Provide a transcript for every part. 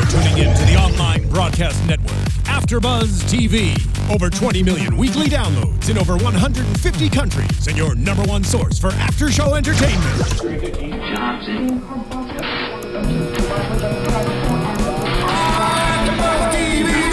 tuning in to the online broadcast network, AFTERBUZZ TV. Over 20 million weekly downloads in over 150 countries, and your number one source for after-show entertainment.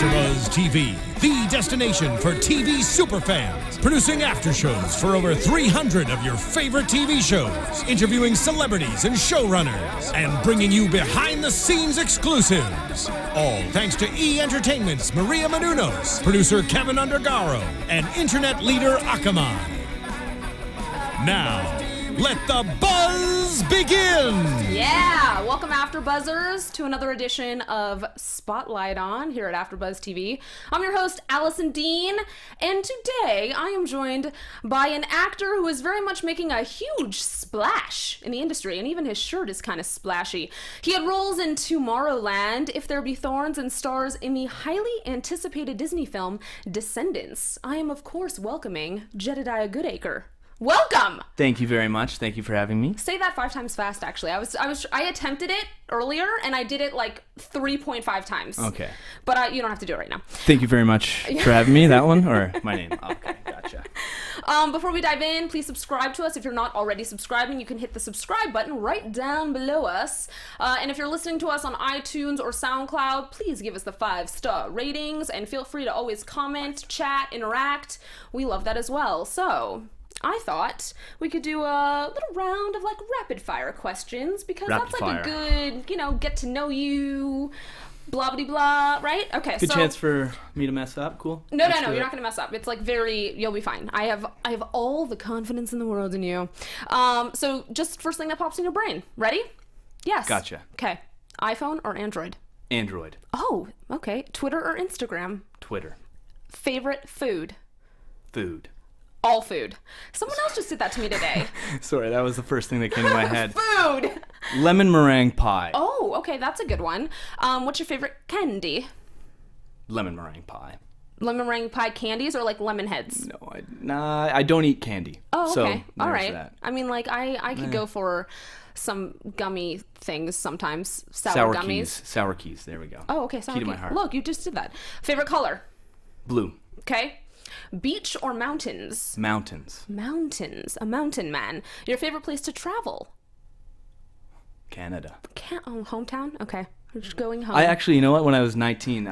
AFTERBUZZ TV, the destination for TV superfans. Producing aftershows for over 300 of your favorite TV shows. Interviewing celebrities and showrunners. And bringing you behind-the-scenes exclusives. All thanks to E! Entertainment's Maria Menounos, producer Kevin Undergaro, and internet leader Akamai. Now, let the buzz begin! Yeah! Welcome, AfterBuzzers, to another edition of Spotlight On here at AfterBuzz TV. I'm your host, Alison Dean, and today I am joined by an actor who is very much making a huge splash in the industry, and even his shirt is kind of splashy. He had roles in Tomorrowland, If There Be Thorns, and stars in the highly anticipated Disney film Descendants. I am, of course, welcoming Jedidiah Goodacre. Welcome! Thank you very much. Thank you for having me. Say that 5 times fast, actually. I attempted it earlier, and I did it like 3.5 times. Okay. But you don't have to do it right now. Thank you very much for having me. That one? Or my name? Okay, gotcha. Before we dive in, please subscribe to us. If you're not already subscribing, you can hit the subscribe button right down below us. And if you're listening to us on iTunes or SoundCloud, please give us the 5-star ratings, and feel free to always comment, chat, interact. We love that as well. So I thought we could do a little round of like rapid fire questions, because that's like a good, get to know you, blah blah blah, right? Okay. Good chance for me to mess up. Cool. No, you're not gonna mess up. It's like you'll be fine. I have all the confidence in the world in you. So just first thing that pops in your brain. Ready? Yes. Gotcha. Okay. iPhone or Android? Android. Oh, okay. Twitter or Instagram? Twitter. Favorite food? Food. All food. Someone else just did that to me today. Sorry, that was the first thing that came to my head. Food! Lemon meringue pie. Oh, okay, that's a good one. What's your favorite candy? Lemon meringue pie. Lemon meringue pie candies or like lemon heads? No, I don't eat candy. Oh, okay. So all right. that. I mean, like, I could go for some gummy things sometimes. Sour gummies. Sour keys. There we go. Oh, okay. Sour Key to my heart. Look, you just did that. Favorite color? Blue. Okay. Beach or mountains? Mountains. Mountains. A mountain man. Your favorite place to travel? Canada. Hometown? Okay. We're just going home. I actually, you know what? When I was 19,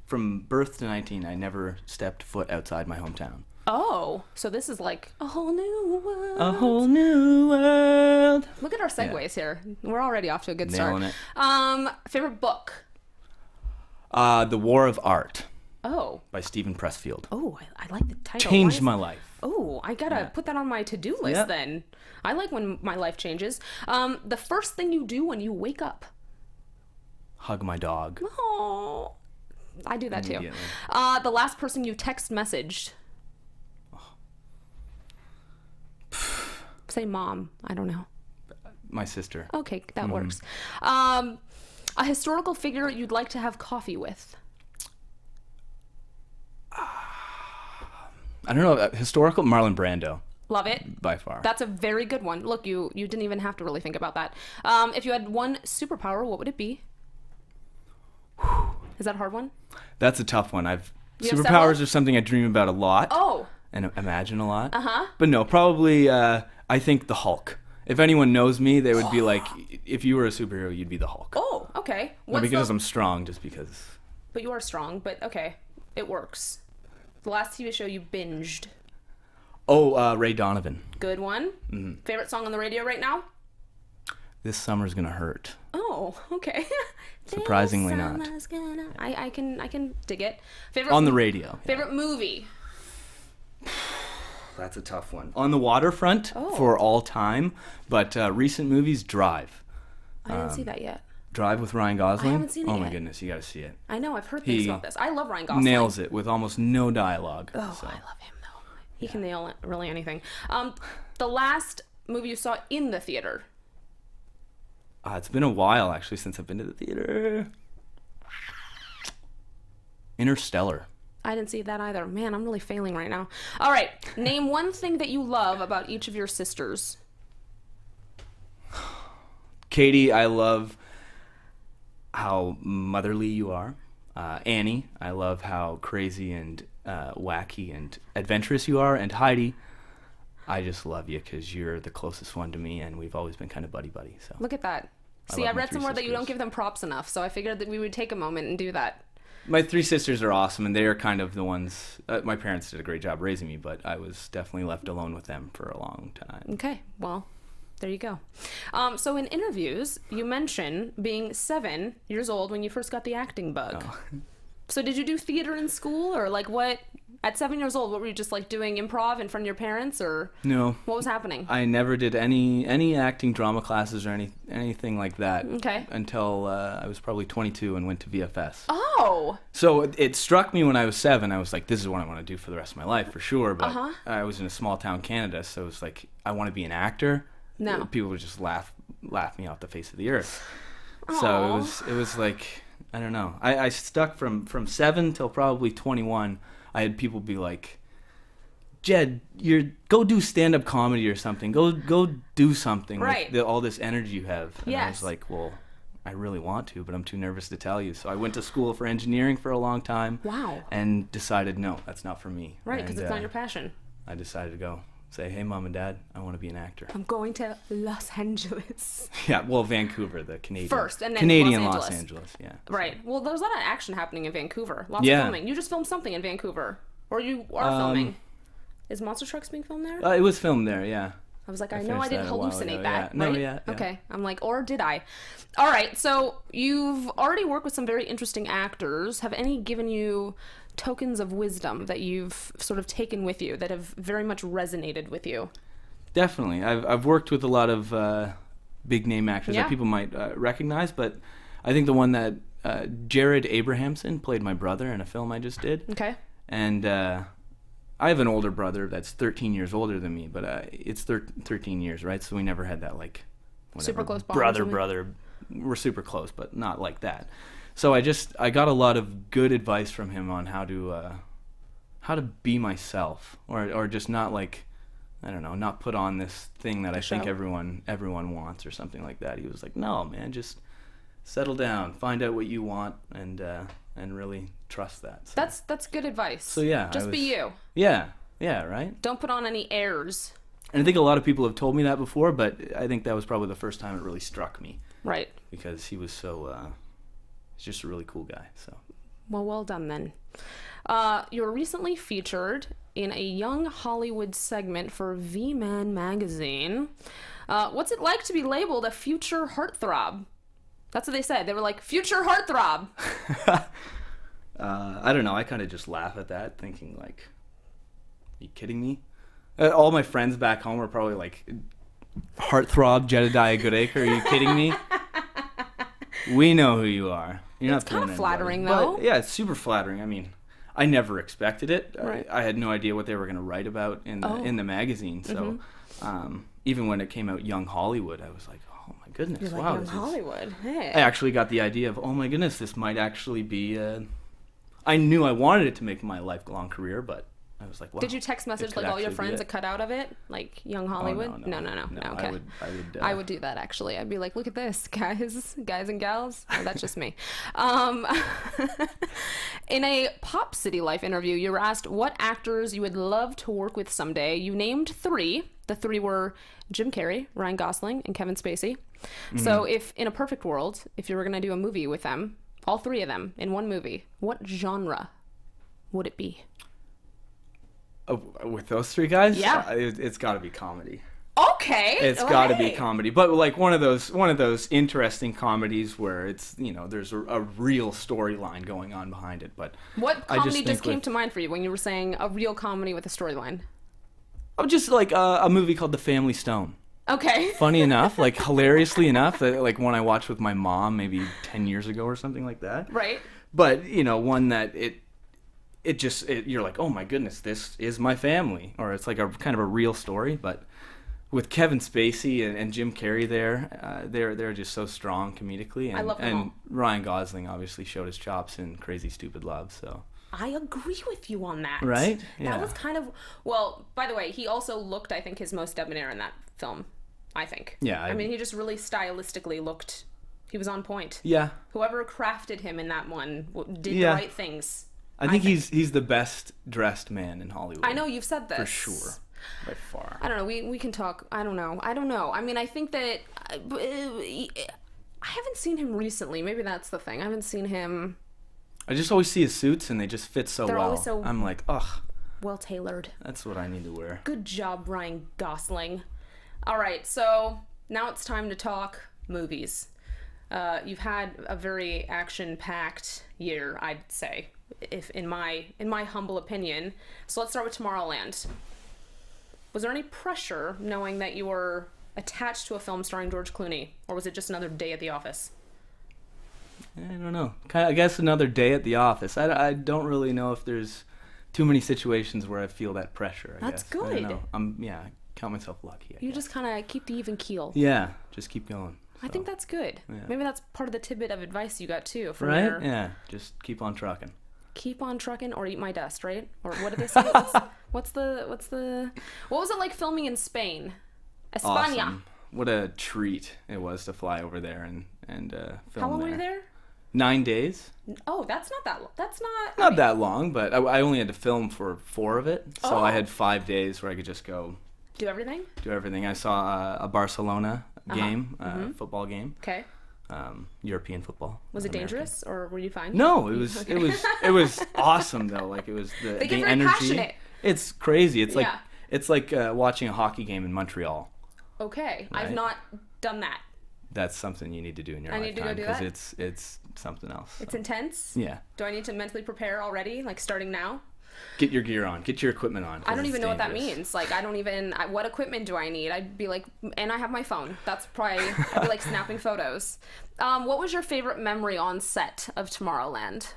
from birth to 19, I never stepped foot outside my hometown. Oh, so this is like a whole new world. A whole new world. Look at our segues here. We're already off to a good Nailing start. It. Favorite book? The War of Art. Oh. By Stephen Pressfield. Oh, I like the title. Changed my life. Oh, I gotta put that on my to-do list then. I like when my life changes. The first thing you do when you wake up? Hug my dog. Oh, I do that too. The last person you text messaged? Say mom. I don't know. My sister. Okay, that works. A historical figure you'd like to have coffee with? I don't know. Historical? Marlon Brando. Love it. By far. That's a very good one. Look, you didn't even have to really think about that. If you had one superpower, what would it be? Is that a hard one? That's a tough one. Superpowers are something I dream about a lot. Oh. And imagine a lot. Uh-huh. But no, probably, I think the Hulk. If anyone knows me, they would be like, if you were a superhero, you'd be the Hulk. Oh, okay. Not because I'm strong, just because. But you are strong, but okay. It works. The last TV show you binged? Oh, Ray Donovan. Good one. Mm-hmm. Favorite song on the radio right now? This Summer's Gonna Hurt. Oh, okay. Surprisingly not. I can dig it. Favorite on the radio. Favorite movie? That's a tough one. On the waterfront for all time, but recent movies, Drive. I didn't see that yet. Drive with Ryan Gosling? I haven't seen it yet. Oh my goodness, you gotta see it. I know, I've heard things about this. I love Ryan Gosling. Nails it with almost no dialogue. Oh, so. I love him though. He can nail really anything. The last movie you saw in the theater? It's been a while actually since I've been to the theater. Interstellar. I didn't see that either. Man, I'm really failing right now. All right, name one thing that you love about each of your sisters. Katie, I love how motherly you are. Annie, I love how crazy and wacky and adventurous you are. And Heidi, I just love you because you're the closest one to me, and we've always been kind of buddy-buddy. So Look at that. See, I read somewhere that you don't give them props enough, so I figured that we would take a moment and do that. My 3 sisters are awesome, and they are kind of the ones... my parents did a great job raising me, but I was definitely left alone with them for a long time. Okay, well, there you go. So in interviews, you mention being 7 years old when you first got the acting bug. Oh. So did you do theater in school, or like what... At 7 years old, what were you just like doing improv in front of your parents, or No. What was happening? I never did any acting drama classes or anything like that. Okay. Until I was probably 22 and went to VFS. Oh. So it struck me when I was 7. I was like, this is what I want to do for the rest of my life for sure. But I was in a small town Canada, so it was like, I want to be an actor. No. People would just laugh me off the face of the earth. Aww. So it was like, I don't know. I stuck from 7 till probably 21. I had people be like, Jed, go do stand-up comedy or something. Go do something right. with all this energy you have. And yes. I was like, well, I really want to, but I'm too nervous to tell you. So I went to school for engineering for a long time. Wow. And decided, no, that's not for me. Right, because it's not your passion. I decided to go say, hey, Mom and Dad, I want to be an actor. I'm going to Los Angeles. Yeah, well, Vancouver, the Canadian. First, and then Canadian Los Angeles, yeah. Right. Well, there's a lot of action happening in Vancouver. Lots of filming. You just filmed something in Vancouver. Or you are filming. Is Monster Trucks being filmed there? It was filmed there, yeah. I was like, I know I didn't hallucinate that. Yeah. Right? No, yeah. Okay. I'm like, or did I? All right. So you've already worked with some very interesting actors. Have any given you tokens of wisdom that you've sort of taken with you that have very much resonated with you? Definitely. I've worked with a lot of big name actors that people might recognize, but I think the one that Jared Abrahamson played my brother in a film I just did. Okay. And I have an older brother that's 13 years older than me, but it's 13 years, right? So we never had that like super close bond. Brother. We're super close, but not like that. So I got a lot of good advice from him on how to be myself, or just not like, I don't know, not put on this thing that I think everyone wants or something like that. He was like, no, man, just settle down, find out what you want, and really trust that. So. That's good advice. So yeah, just be you. Yeah, right. Don't put on any airs. And I think a lot of people have told me that before, but I think that was probably the first time it really struck me. Right. Because he was he's just a really cool guy. So. Well done then. You were recently featured in a Young Hollywood segment for V-Man magazine. What's it like to be labeled a future heartthrob? That's what they said. They were like, future heartthrob. I don't know. I kind of just laugh at that, thinking like, are you kidding me? All my friends back home are probably like, heartthrob Jedidiah Goodacre, are you kidding me? We know who you are. You're it's not kind of flattering, anybody. though. But, yeah, it's super flattering. I mean, I never expected it. Right. I had no idea what they were going to write about in the magazine. So even when it came out Young Hollywood, I was like, oh my goodness, You're wow. Like Young Hollywood. Hey. I actually got the idea of, oh my goodness, this might actually be... I knew I wanted it to make my lifelong career, but I was like, wow. Did you text message like all your friends a cutout of it? Like Young Hollywood? Oh, no. Okay. I would do that actually. I'd be like, look at this, guys and gals. Oh, that's just me. In a Pop City Life interview, you were asked what actors you would love to work with someday. You named 3. The 3 were Jim Carrey, Ryan Gosling, and Kevin Spacey. Mm-hmm. So if in a perfect world, if you were going to do a movie with them, all 3 of them in one movie, what genre would it be? With those 3 guys? Yeah. It's got to be comedy. Okay. It's got to be comedy, but like one of those interesting comedies where it's, there's a real storyline going on behind it. But what comedy just came to mind for you when you were saying a real comedy with a storyline? Oh, just like a movie called The Family Stone. Okay. Funny enough, like hilariously enough, like one I watched with my mom maybe 10 years ago or something like that. Right. But one that you're like, oh my goodness, this is my family, or it's like a kind of a real story. But with Kevin Spacey and Jim Carrey they're just so strong comedically, and, I love them all. Ryan Gosling obviously showed his chops in Crazy Stupid Love. So I agree with you on that. Right? Yeah. That was kind of by the way, he also looked, I think, his most debonair in that film. I think. Yeah. I mean, he just really stylistically looked He was on point. Yeah. Whoever crafted him in that one did the right things. I think he's the best dressed man in Hollywood. I know you've said this. For sure. By far. I don't know. We can talk. I don't know. I mean, I think that I haven't seen him recently. Maybe that's the thing. I haven't seen him. I just always see his suits and they just fit so well. Always so I'm like, ugh. Well tailored. That's what I need to wear. Good job, Ryan Gosling. All right, so now it's time to talk movies. You've had a very action-packed year, I'd say, if in my humble opinion. So let's start with Tomorrowland. Was there any pressure knowing that you were attached to a film starring George Clooney, or was it just another day at the office? I don't know. I guess another day at the office. I don't really know if there's too many situations where I feel that pressure. That's guess. good. I count myself lucky. You just kind of keep the even keel. Yeah, just keep going. So. I think that's good. Yeah. Maybe that's part of the tidbit of advice you got too. From right? Yeah, just keep on trucking. Keep on trucking or eat my dust, right? Or what did they say? What was it like filming in Spain? España. Awesome. What a treat it was to fly over there and film. How long were you there? 9 days. Oh, that's not that. That's not. Not that long, but I only had to film for 4 of it, so I had 5 days where I could just go. Do everything. I saw a Barcelona game, football game. Okay. European football. Was it dangerous or were you fine? No, it was it was awesome though. Like it was the energy. Passionate. It's crazy. It's like watching a hockey game in Montreal. Okay, right? I've not done that. That's something you need to do in your lifetime. I need to go do that? Because it's something else. It's intense? Yeah. Do I need to mentally prepare already, like starting now? Get your gear on. Get your equipment on. I don't even know what that means. Like, I don't even... what equipment do I need? I'd be like... And I have my phone. That's probably... I'd be like snapping photos. What was your favorite memory on set of Tomorrowland?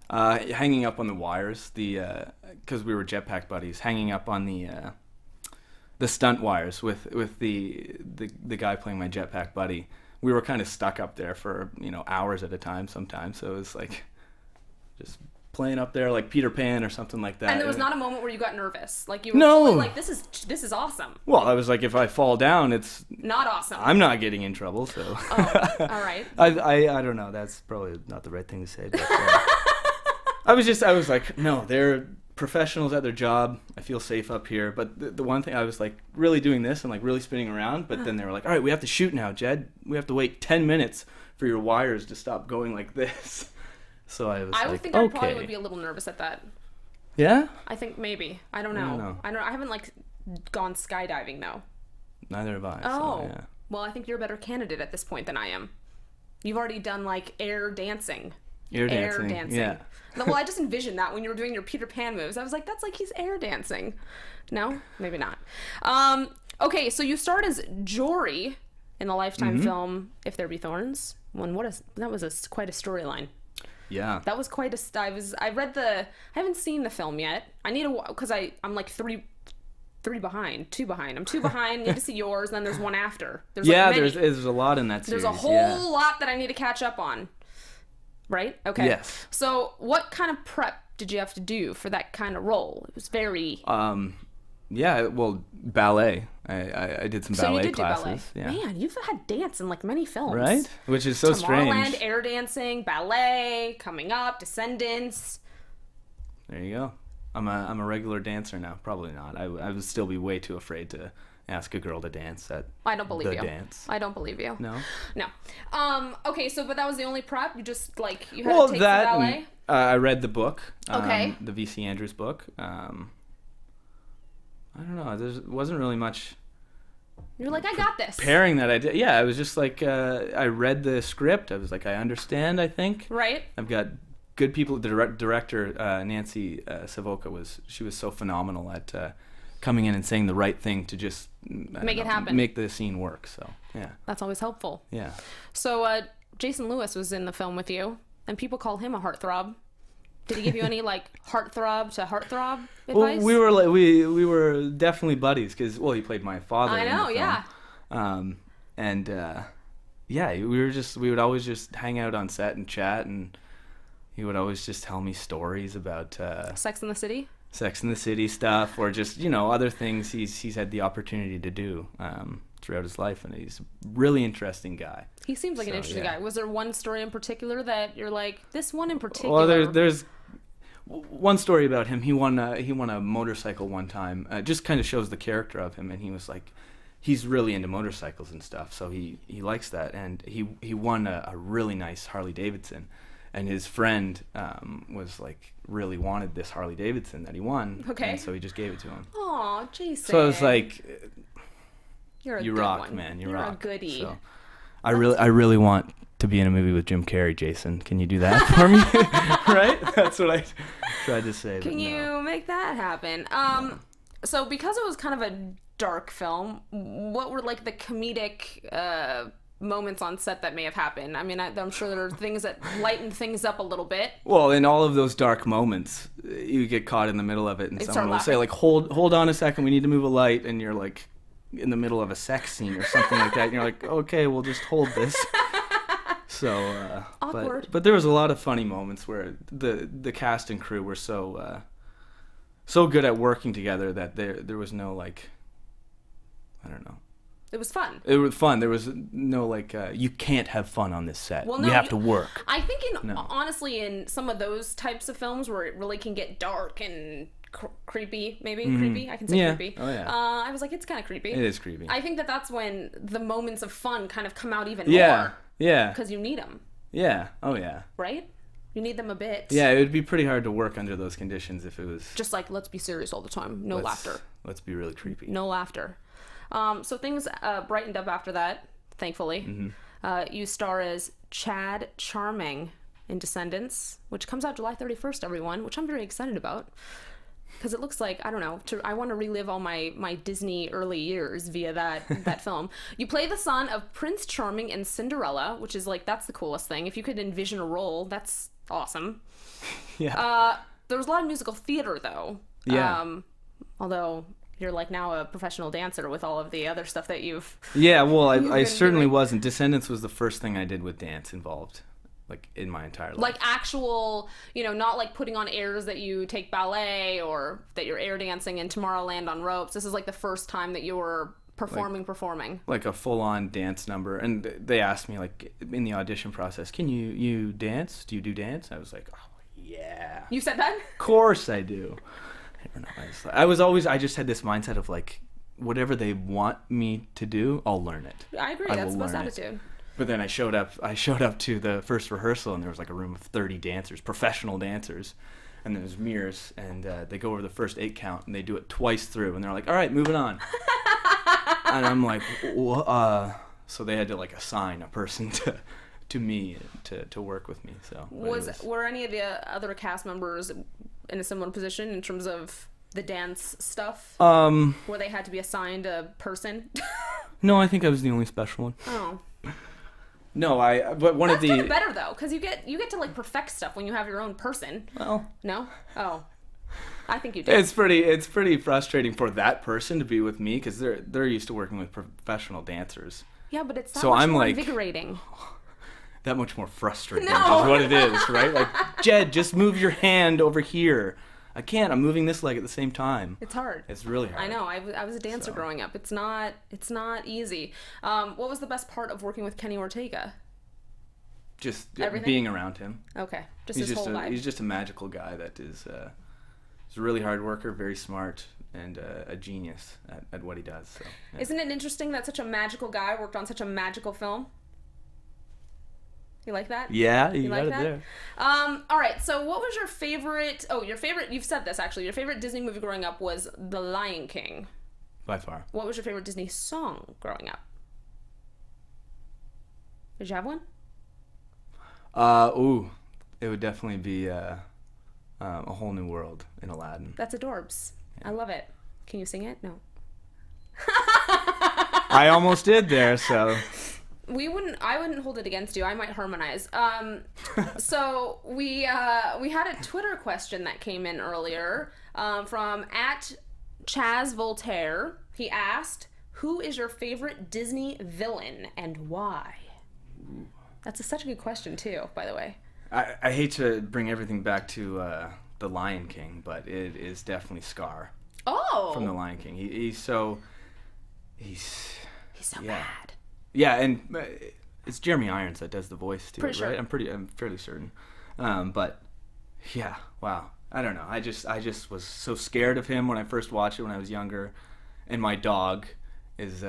Hanging up on the wires. Because we were jetpack buddies. Hanging up on the stunt wires with the guy playing my jetpack buddy. We were kind of stuck up there for hours at a time sometimes. So it was like just playing up there like Peter Pan or something like that. And there was not a moment where you got nervous, like you were no. like this is awesome. Well, I was like, if I fall down, it's not awesome. I'm not getting in trouble. So oh, all right. I don't know. That's probably not the right thing to say. But, I was like, no, they're professionals at their job. I feel safe up here. But the one thing I was like really doing this and like really spinning around. But then they were like, all right, we have to shoot now, Jed. We have to wait 10 minutes for your wires to stop going like this. So I was I would like, think okay. I probably would be a little nervous at that. Yeah? I think maybe. I don't know. I haven't like gone skydiving though. Neither have I. Oh. So, yeah. Well, I think you're a better candidate at this point than I am. You've already done like air dancing. Air dancing. Yeah. Well, I just envisioned that when you were doing your Peter Pan moves. I was like, that's like he's air dancing. No? Maybe not. Okay, so you starred as Jory in the Lifetime film If There Be Thorns. That was quite a storyline. Yeah. That was quite a... I haven't seen the film yet. I need to... Because I'm like two behind. I'm 2 behind. Need to see yours. And then there's one after. There's there's a lot in that series. There's a whole lot that I need to catch up on. Right? Okay. Yes. So what kind of prep did you have to do for that kind of role? It was very... Yeah, well, ballet. I did some ballet classes. Do ballet. Yeah. Man, you've had dance in like many films. Right? Which is so strange. Tomorrowland, air dancing, ballet, coming up, Descendants. There you go. I'm a regular dancer now. Probably not. I would still be way too afraid to ask a girl to dance at I don't believe the you. dance. I don't believe you. No? No. Okay, so but that was the only prep? You just like you had to take some ballet? I read the book. Okay. The V.C. Andrews book. I don't know. There wasn't really much. You're like, I got this. Preparing that I did. Yeah, I was just like, I read the script. I was like, I understand, I think. Right. I've got good people. The director, Nancy Savoca, was so phenomenal at coming in and saying the right thing to just make it happen. Make the scene work. So, yeah. That's always helpful. Yeah. So, Jason Lewis was in the film with you, and people call him a heartthrob. Did he give you any like heartthrob to heartthrob advice? Well, we were definitely buddies because he played my father. I know, yeah. Yeah, we would always just hang out on set and chat, and he would always just tell me stories about Sex in the City. Sex and the City stuff, or just, you know, other things he's had the opportunity to do throughout his life, and he's a really interesting guy. He seems like an interesting guy. Was there one story in particular that you're like, this one in particular? Well, there's one story about him. He won a motorcycle one time. Just kind of shows the character of him, and he was like, he's really into motorcycles and stuff, so he likes that, and he won a really nice Harley Davidson. And his friend was like, really wanted this Harley Davidson that he won. Okay. And so he just gave it to him. Aw, Jason. So I was like, you're a you good rock, one. man. You You're rock. a goodie. So I really want to be in a movie with Jim Carrey, Jason. Can you do that for me? Right? That's what I tried to say. Can you make that happen? So because it was kind of a dark film, what were like the comedic moments on set that may have happened? I mean, I'm sure there are things that lighten things up a little bit. Well, in all of those dark moments, you get caught in the middle of it, and someone will say, like, hold on a second, we need to move a light, and you're like in the middle of a sex scene or something like that, and you're like, okay, we'll just hold this. So awkward. But there was a lot of funny moments where the cast and crew were so good at working together that there was no, like, I don't know. It was fun. It was fun. There was no, like, you can't have fun on this set. Well, we have to work. I think honestly, in some of those types of films where it really can get dark and creepy, maybe creepy. I can say creepy. Oh, yeah. I was like, it's kind of creepy. It is creepy. I think that's when the moments of fun kind of come out even Yeah. more. Yeah. Because you need them. Yeah. Oh, yeah. Right? You need them a bit. Yeah, it would be pretty hard to work under those conditions if it was... Just like, let's be serious all the time. No laughter. Let's be really creepy. No laughter. So things brightened up after that, thankfully. You star as Chad Charming in Descendants, which comes out July 31st, everyone, which I'm very excited about. Because it looks like, I don't know, I want to relive all my Disney early years via that film. You play the son of Prince Charming and Cinderella, which is like, that's the coolest thing. If you could envision a role, that's awesome. Yeah. There was a lot of musical theater, though. Yeah. Although... You're like now a professional dancer with all of the other stuff that you've... Yeah, well, I certainly wasn't. Descendants was the first thing I did with dance involved, like, in my entire life. Like actual, not like putting on airs that you take ballet or that you're air dancing in Tomorrowland on ropes. This is like the first time that you were performing. Like a full-on dance number. And they asked me, like, in the audition process, can you dance? Do you do dance? I was like, oh, yeah. You said that? Of course I do. I don't know. I just had this mindset of, like, whatever they want me to do, I'll learn it. I agree. That's the best attitude. But then I showed up to the first rehearsal, and there was like a room of 30 dancers, professional dancers, and there's mirrors, and they go over the first 8 count, and they do it twice through, and they're like, all right, moving on. And I'm like, so they had to, like, assign a person to me to work with me. So were any of the other cast members in a similar position in terms of the dance stuff? Where they had to be assigned a person? No, I think I was the only special one. Oh. No, but one That's of the... kind of better, though, because you get to, like, perfect stuff when you have your own person. Well... No? Oh. I think you do. It's pretty frustrating for that person to be with me, because they're used to working with professional dancers. Yeah, but it's that much more like, invigorating. That much more frustrating is what it is, right? Like, Jed, just move your hand over here. I can't. I'm moving this leg at the same time. It's hard. It's really hard. I know. I was a dancer growing up. It's not easy. What was the best part of working with Kenny Ortega? Just Everything? Being around him. Okay. His whole vibe. He's just a magical guy that is he's a really hard worker, very smart, and a genius at what he does. So, yeah. Isn't it interesting that such a magical guy worked on such a magical film? You like that? Yeah, you like got that? it there. All right, so what was your favorite... Oh, you've said this, actually. Your favorite Disney movie growing up was The Lion King. By far. What was your favorite Disney song growing up? Did you have one? It would definitely be A Whole New World in Aladdin. That's adorbs. Yeah. I love it. Can you sing it? No. I almost did there, so... I wouldn't hold it against you. I might harmonize. So we had a Twitter question that came in earlier from @ChazVoltaire. He asked, "Who is your favorite Disney villain and why?" That's such a good question too, by the way. I hate to bring everything back to the Lion King, but it is definitely Scar Oh. from the Lion King. He's so bad. Yeah, and it's Jeremy Irons that does the voice too, Pretty right? sure. I'm fairly certain. But yeah, wow. I don't know. I just was so scared of him when I first watched it when I was younger, and my dog is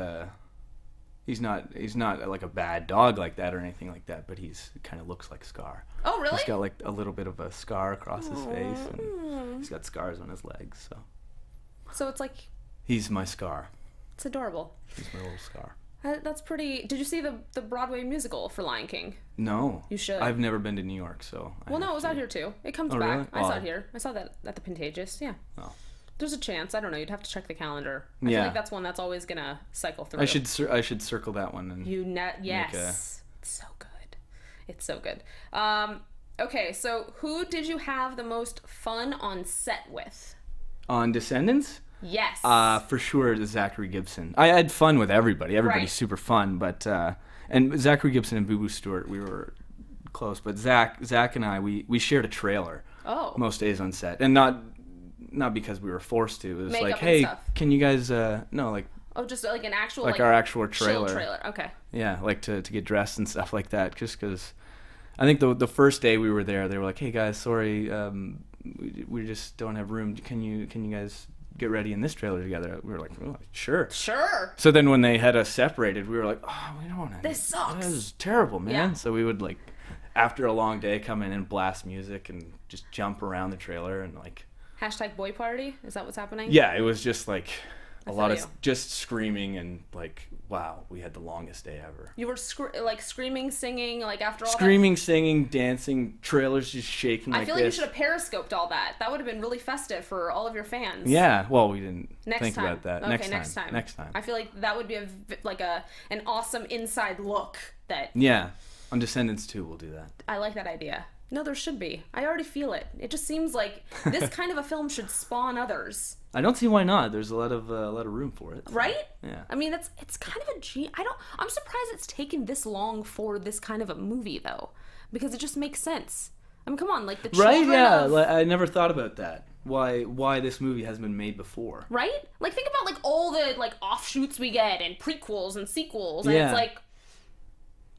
he's not like a bad dog like that or anything like that, but he kind of looks like Scar. Oh, really? He's got like a little bit of a scar across his face, and he's got scars on his legs. So it's like He's my Scar. it's adorable. He's my little Scar. That's pretty. Did you see the Broadway musical for Lion King? No. You should. I've never been to New York, so. Well, no, it was out here too. It comes Oh, back. really? I saw Oh. it here. I saw that at the Pantages. Yeah. Oh. There's a chance. I don't know. You'd have to check the calendar. I feel Yeah. like that's one that's always gonna cycle through. I should circle that one and. Yes. It's so good. It's so good. Okay, so who did you have the most fun on set with? On Descendants? Yes. For sure, Zachary Gibson. I had fun with everybody. Everybody's Right. super fun, but and Zachary Gibson and Boo Boo Stewart, we were close. But Zach and I, we shared a trailer Oh. most days on set, and not because we were forced to. It was Makeup like, and hey, stuff. can you guys? No, like Oh, just like an actual our actual chill trailer. trailer. Okay. Yeah, like to get dressed and stuff like that. Just because, I think the first day we were there, they were like, "Hey guys, sorry, we just don't have room. Can you guys get ready in this trailer together?" We were like, "Oh, sure." Sure. So then when they had us separated, we were like, "Oh, we don't want to. This sucks." This is terrible, man." Yeah. So we would like, after a long day, come in and blast music and just jump around the trailer and like. Hashtag boy party. Is that what's happening? Yeah, it was just like a I lot feel of you. just screaming and like, wow, we had the longest day ever. You were screaming, singing, like after all Screaming, singing, dancing, trailers just shaking that. like I feel like you this. should have periscoped all that. That would have been really festive for all of your fans. Yeah, well, we didn't Next think time. about that. Okay, Next time. Next time. I feel like that would be an awesome inside look that Yeah, on Descendants 2, we'll do that. I like that idea. No, there should be. I already feel it. It just seems like this kind of a film should spawn others. I don't see why not. There's a lot of room for it. Right? Yeah. I mean, it's kind of I'm surprised it's taken this long for this kind of a movie though, because it just makes sense. I mean, come on, like the Right? children Yeah. of- I never thought about that. Why this movie hasn't been made before? right? Like think about like all the like offshoots we get and prequels and sequels, and Yeah. it's like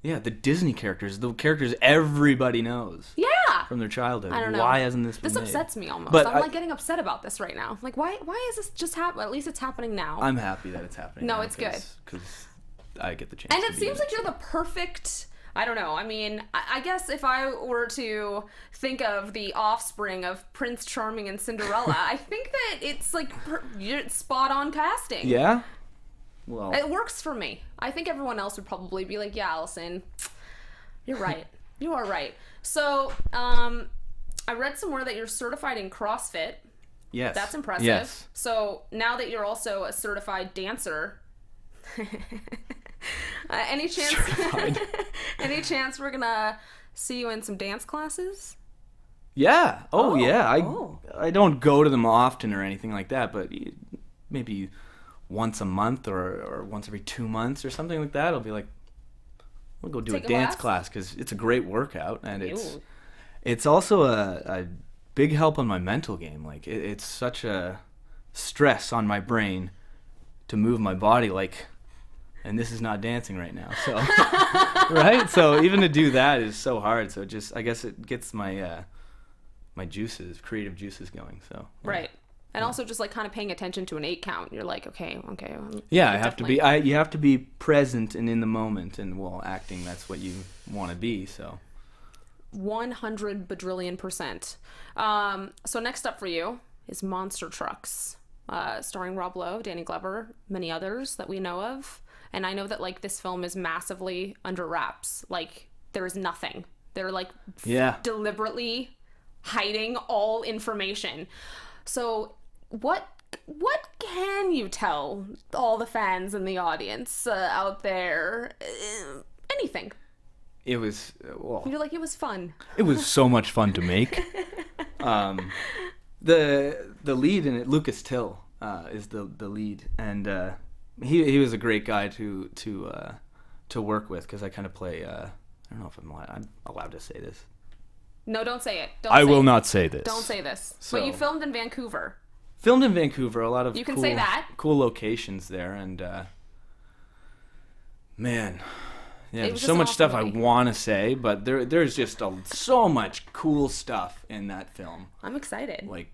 Yeah, the Disney characters, the characters everybody knows yeah. from their childhood. I don't know. Why hasn't this been This made? upsets me almost. But I'm like getting upset about this right now. Like why is this just happening? At least it's happening now. I'm happy that it's happening. No, now it's good. because I get the chance. And to it be seems in like you're the perfect. I don't know. I mean, I guess if I were to think of the offspring of Prince Charming and Cinderella, I think that it's like you're spot on casting. Yeah. Well, It works for me. I think everyone else would probably be like, yeah, Allison, you're right. You are right. So, I read somewhere that you're certified in CrossFit. yes. That's impressive. Yes. So now that you're also a certified dancer, any chance? Certified. Any chance we're gonna see you in some dance classes? Yeah. Oh, yeah. oh. I don't go to them often or anything like that, but maybe once a month or once every 2 months or something like that. I'll be like, we'll go do Take a a dance class? class because it's a great workout and Ew. it's also a big help on my mental game. Like it's such a stress on my brain to move my body like. And this is not dancing right now, so right. So even to do that is so hard. So I guess it gets my my creative juices going. So yeah. Right. And also just like kind of paying attention to an 8 count. You're like, okay. Yeah, I have to be. You have to be present and in the moment. And well, acting, that's what you want to be. So 100 badrillion %. So next up for you is Monster Trucks, starring Rob Lowe, Danny Glover, many others that we know of. And I know that like this film is massively under wraps. Like there is nothing. They're like yeah, deliberately hiding all information. So what can you tell all the fans and the audience out there? Anything. it was well. You're like, it was fun. It was so much fun to make. The lead in it, Lucas Till, is the lead, and he was a great guy to work with because I kind of play. I don't know if I'm allowed to say this. No, don't say it. Don't I say will it. not say this. Don't say this. So- But you filmed in Vancouver. Filmed in Vancouver, a lot of You can say that. cool locations there, and man, yeah, It there's was so just an much awesome stuff I movie. want to say, but there's just so much cool stuff in that film, I'm excited. like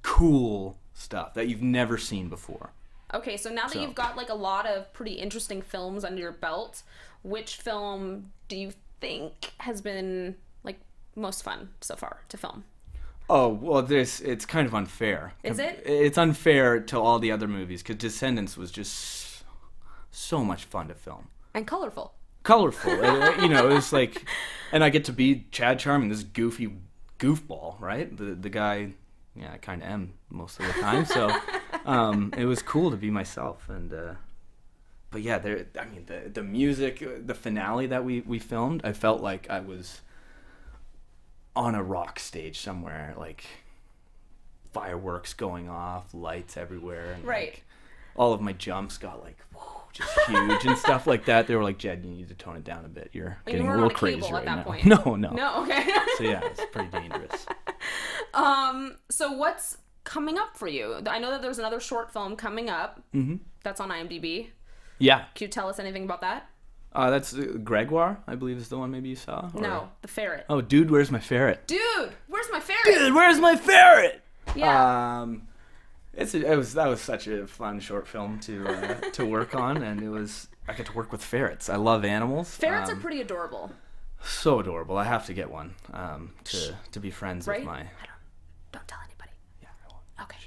cool stuff that you've never seen before. Okay, so now that you've got like a lot of pretty interesting films under your belt, which film do you think has been like most fun so far to film? Oh, well, it's kind of unfair. Is it? It's unfair to all the other movies, because Descendants was just so much fun to film. And colorful. Colorful. You know, it was like, and I get to be Chad Charming, this goofy goofball, right? The guy, yeah, I kind of am most of the time, so it was cool to be myself. And but yeah, the music, the finale that we filmed, I felt like I was on a rock stage somewhere, like fireworks going off, lights everywhere, and Right. like, all of my jumps got like just huge and stuff like that. They were like, Jed, you need to tone it down a bit. You're And you getting a weren't little on a crazy cable right at that now. point. No. No, okay. So yeah, it's pretty dangerous. So what's coming up for you? I know that there's another short film coming up. Mm-hmm. That's on IMDb. Yeah, Can you tell us anything about that? that's Gregoire, I believe, is the one maybe you saw. Or... No, the ferret. Oh, dude, where's my ferret? Dude, where's my ferret? Dude, where's my ferret? Yeah. That was such a fun short film to work on, and I get to work with ferrets. I love animals. Ferrets are pretty adorable. So adorable. I have to get one to be friends Right? with my. Don't tell anybody. Yeah, I won't. Okay.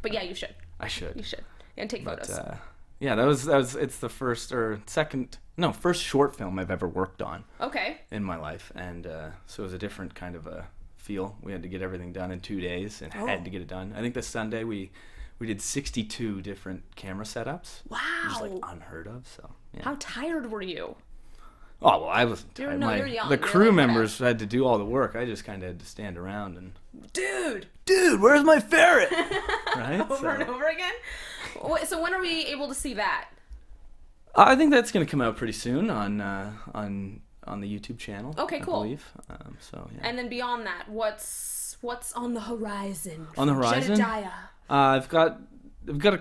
But yeah, you should. I should. You should. And take But photos. yeah, that was it's the first short film I've ever worked on Okay. in my life, and so it was a different kind of a feel. We had to get everything done in 2 days, and had to get it done. I think this Sunday we did 62 different camera setups. Wow. Which is like unheard of. So yeah. How tired were you? Oh well, I wasn't You're- tired. no, you're young. The You're crew like members had to do all the work. I just kind of had to stand around and. Dude. Dude, where's my ferret? Right? Over and over again? So when are we able to see that? I think that's going to come out pretty soon on the YouTube channel. Okay, cool. I believe. So yeah. And then beyond that, what's on the horizon? On the horizon? Jedidiah. I've got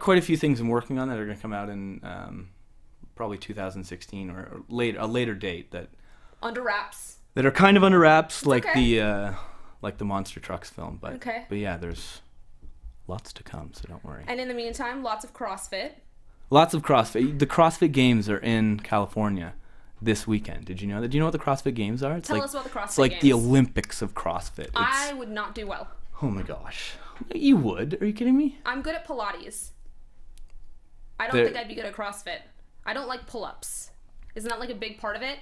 quite a few things I'm working on that are going to come out in probably 2016 or a later date that Under wraps. are kind of under wraps, like okay. the Monster Trucks film. But Okay. But yeah, there's lots to come, so don't worry. And in the meantime, lots of CrossFit. Lots of CrossFit. The CrossFit Games are in California this weekend. Did you know that? Do you know what the CrossFit Games are? It's Tell like, us about the CrossFit It's like Games. the Olympics of CrossFit. I would not do well. Oh my gosh. You would? Are you kidding me? I'm good at Pilates. I don't think I'd be good at CrossFit. I don't like pull-ups. Isn't that like a big part of it?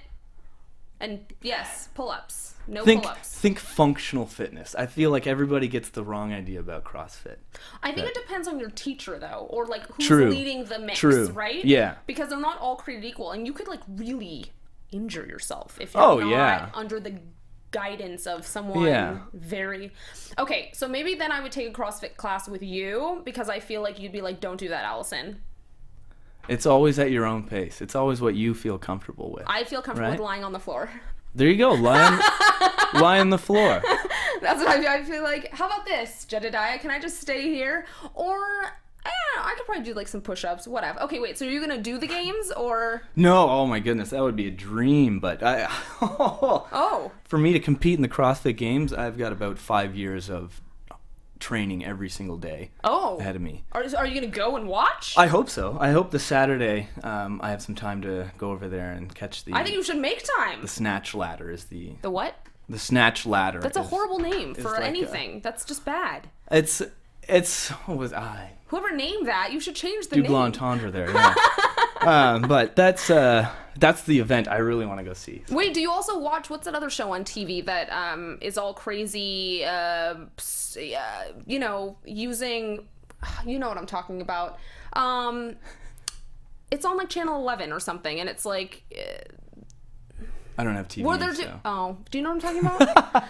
And yes, pull-ups. No pull-ups. Think functional fitness. I feel like everybody gets the wrong idea about CrossFit. I think it depends on your teacher, though, or like who's True. leading the mix, True. right? Yeah. Because they're not all created equal, and you could like really injure yourself if you're Oh, not yeah. under the guidance of someone Yeah. very. Okay, so maybe then I would take a CrossFit class with you because I feel like you'd be like, "Don't do that, Allison." It's always at your own pace. It's always what you feel comfortable with. I feel comfortable Right? with lying on the floor. There you go. Lie on the floor. That's what I feel like. How about this, Jedidiah? Can I just stay here? Or, I don't know, I could probably do like some push-ups, whatever. Okay, wait, so are you going to do the games or? No, oh my goodness, that would be a dream. But Oh. for me to compete in the CrossFit Games, I've got about 5 years of training every single day ahead of me. Are you going to go and watch? I hope so. I hope the Saturday I have some time to go over there and catch the. I think you should make time. The snatch ladder is the. The what? The snatch ladder. That's a horrible name for like anything. That's just bad. It's what was I? Whoever named that, you should change the Double name. entendre there, yeah. But that's the event I really want to go see. Wait, do you also watch, what's that other show on TV that is all crazy, you know, using, you know what I'm talking about. It's on like Channel 11 or something, and it's like... I don't have TV. do you know what I'm talking about?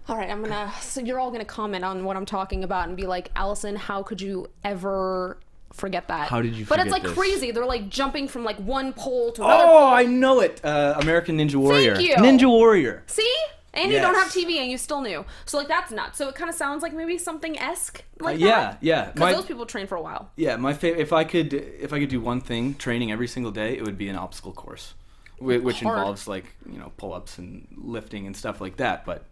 All right, so you're all gonna comment on what I'm talking about and be like, Allison, how could you ever forget that? How did you But forget it's like this? crazy. They're like jumping from like one pole to another Oh, pole. I know it. American Ninja Warrior. Thank you. Ninja Warrior. See? And you don't have TV, and you still knew. So, like, that's nuts. So it kind of sounds like maybe something esque like that. Yeah. Because those people train for a while. Yeah, my if I could do one thing, training every single day, it would be an obstacle course, which involves like pull-ups and lifting and stuff like that. But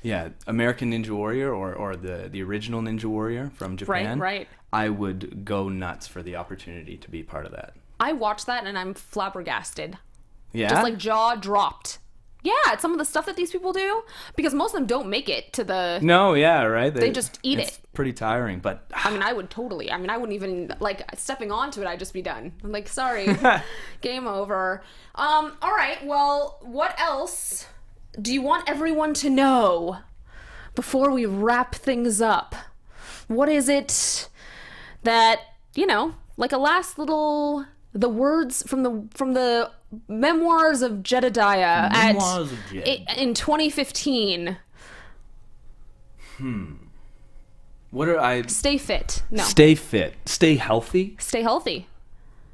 yeah, American Ninja Warrior or the original Ninja Warrior from Japan. Right. I would go nuts for the opportunity to be part of that. I watched that and I'm flabbergasted. Yeah. Just like jaw dropped. Yeah, it's some of the stuff that these people do, because most of them don't make it to the... No, yeah, right? They just eat it. It's pretty tiring, but... I mean, I wouldn't even, like, stepping onto it, I'd just be done. I'm like, sorry, game over. All right, well, what else do you want everyone to know before we wrap things up? What is it that, like a last little... The words from the Memoirs of Jedidiah in 2015. What are I? Stay fit. No. Stay fit. Stay healthy. Stay healthy.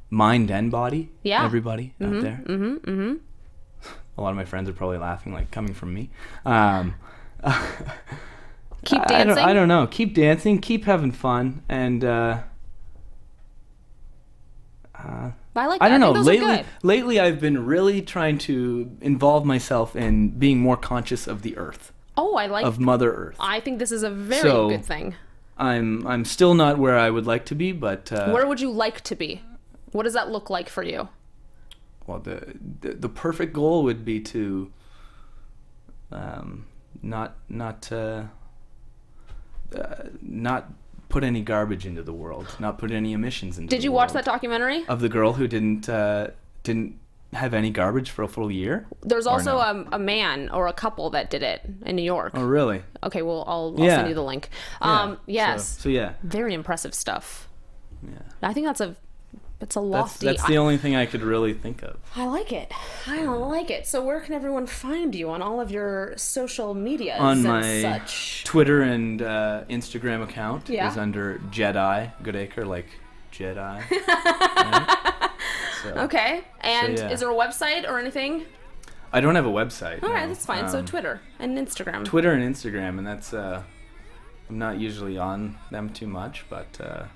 Mind and body. Yeah. Everybody out there. A lot of my friends are probably laughing, like coming from me. Keep dancing. I don't know. Keep dancing. Keep having fun. And I like. I don't know. Those Lately, I've been really trying to involve myself in being more conscious of the earth. Oh, I like. Of Mother Earth. I think this is a very good thing. I'm still not where I would like to be, but where would you like to be? What does that look like for you? Well, the perfect goal would be to not put any garbage into the world, not put any emissions into the world. Did you watch that documentary? Of the girl who didn't have any garbage for a full year? There's also a man or a couple that did it in New York. Oh, really? Okay, well, I'll send you the link. Yes. So yeah. Very impressive stuff. Yeah. I think that's a lofty... That's the only thing I could really think of. I like it. I like it. So where can everyone find you on all of your social medias on and my such? Twitter and Instagram account is under Jedidiah Goodacre, like Jedi. Right? Okay. And is there a website or anything? I don't have a website. All right, that's fine. So Twitter and Instagram. Twitter and Instagram, and that's I'm not usually on them too much, but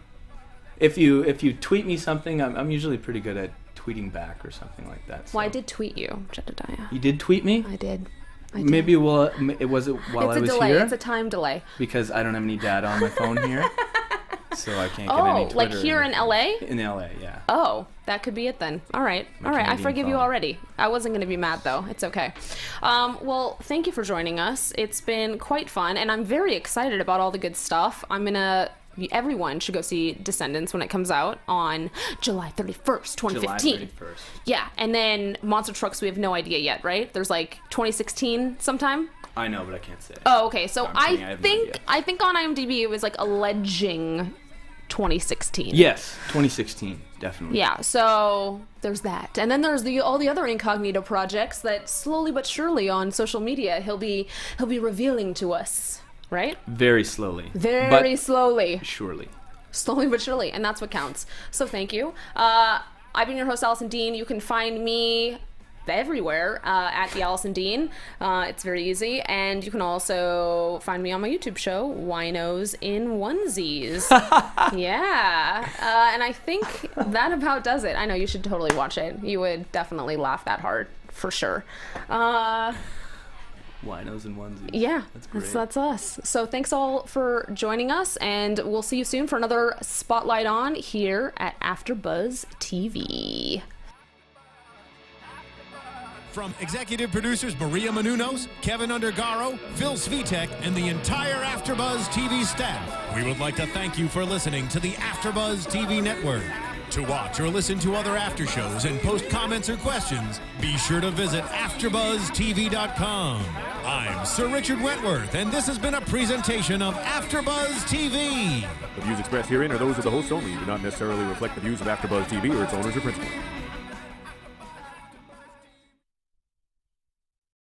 if you tweet me something, I'm usually pretty good at tweeting back or something like that. So. Well, I did tweet you, Jedidiah. You did tweet me? I did. Maybe it was while I was delay. here? It's a time delay. Because I don't have any data on my phone here, so I can't get any Twitter. Like here in LA? In LA, yeah. Oh, that could be it then. All right. I forgive you already. I wasn't going to be mad though. It's okay. Well, thank you for joining us. It's been quite fun, and I'm very excited about all the good stuff. Everyone should go see Descendants when it comes out on July 31st, 2015. July 31st. Yeah, and then Monster Trucks, we have no idea yet, right? There's like 2016 sometime? I know, but I can't say. Oh, okay. So I think on IMDb it was like alleging 2016. Yes, 2016, definitely. Yeah, so there's that. And then there's all the other incognito projects that slowly but surely on social media he'll be revealing to us. Right? Very slowly. Slowly. Surely. Slowly but surely. And that's what counts. So thank you. I've been your host, Alison Dean. You can find me everywhere at the Alison Dean. It's very easy. And you can also find me on my YouTube show, Winos in Onesies. Yeah. And I think that about does it. I know you should totally watch it. You would definitely laugh that hard, for sure. Winos and onesies. Yeah, that's great. That's us. So thanks all for joining us, and we'll see you soon for another Spotlight On here at AfterBuzz TV. From executive producers Maria Menounos, Kevin Undergaro, Phil Svitek, and the entire AfterBuzz TV staff, we would like to thank you for listening to the AfterBuzz TV network. To watch or listen to other after shows and post comments or questions, be sure to visit AfterBuzzTV.com. I'm Sir Richard Wentworth, and this has been a presentation of AfterBuzz TV. The views expressed herein are those of the hosts only and do not necessarily reflect the views of AfterBuzz TV or its owners or principals.